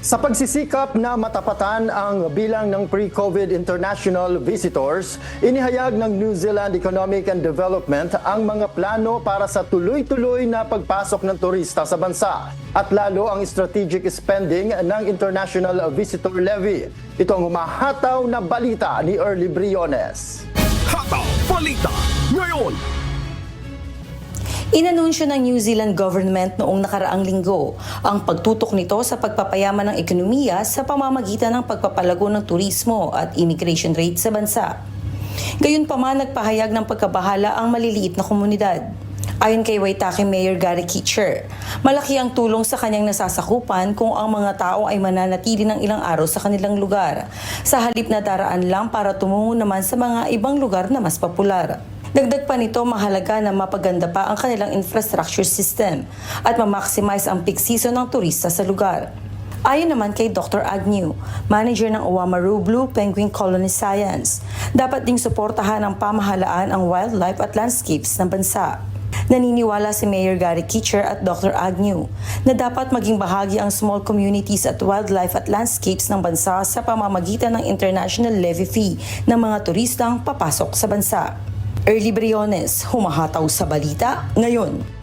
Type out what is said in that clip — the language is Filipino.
Sa pagsisikap na matapatan ang bilang ng pre-COVID international visitors, inihayag ng New Zealand Economic and Development ang mga plano para sa tuloy-tuloy na pagpasok ng turista sa bansa at lalo ang strategic spending ng International Visitor Levy. Ito ang humahataw na balita ni Early Briones. Hataw Balita ngayon! Inanunsyo ng New Zealand government noong nakaraang linggo ang pagtutok nito sa pagpapayaman ng ekonomiya sa pamamagitan ng pagpapalago ng turismo at immigration rate sa bansa. Gayunpaman, nagpahayag ng pagkabahala ang maliliit na komunidad. Ayon kay Waitaki Mayor Gary Kitcher, malaki ang tulong sa kanyang nasasakupan kung ang mga tao ay mananatili ng ilang araw sa kanilang lugar, sa halip na daraan lang para tumungo naman sa mga ibang lugar na mas popular. Dagdag pa nito, mahalaga na mapaganda pa ang kanilang infrastructure system at ma-maximize ang peak season ng turista sa lugar. Ayon naman kay Dr. Agnew, manager ng Oamaru Blue Penguin Colony Science, dapat ding suportahan ng pamahalaan ang wildlife at landscapes ng bansa. Naniniwala si Mayor Gary Kitcher at Dr. Agnew na dapat maging bahagi ang small communities at wildlife at landscapes ng bansa sa pamamagitan ng international levy fee ng mga turistang papasok sa bansa. Early Briones, humahataw sa balita ngayon.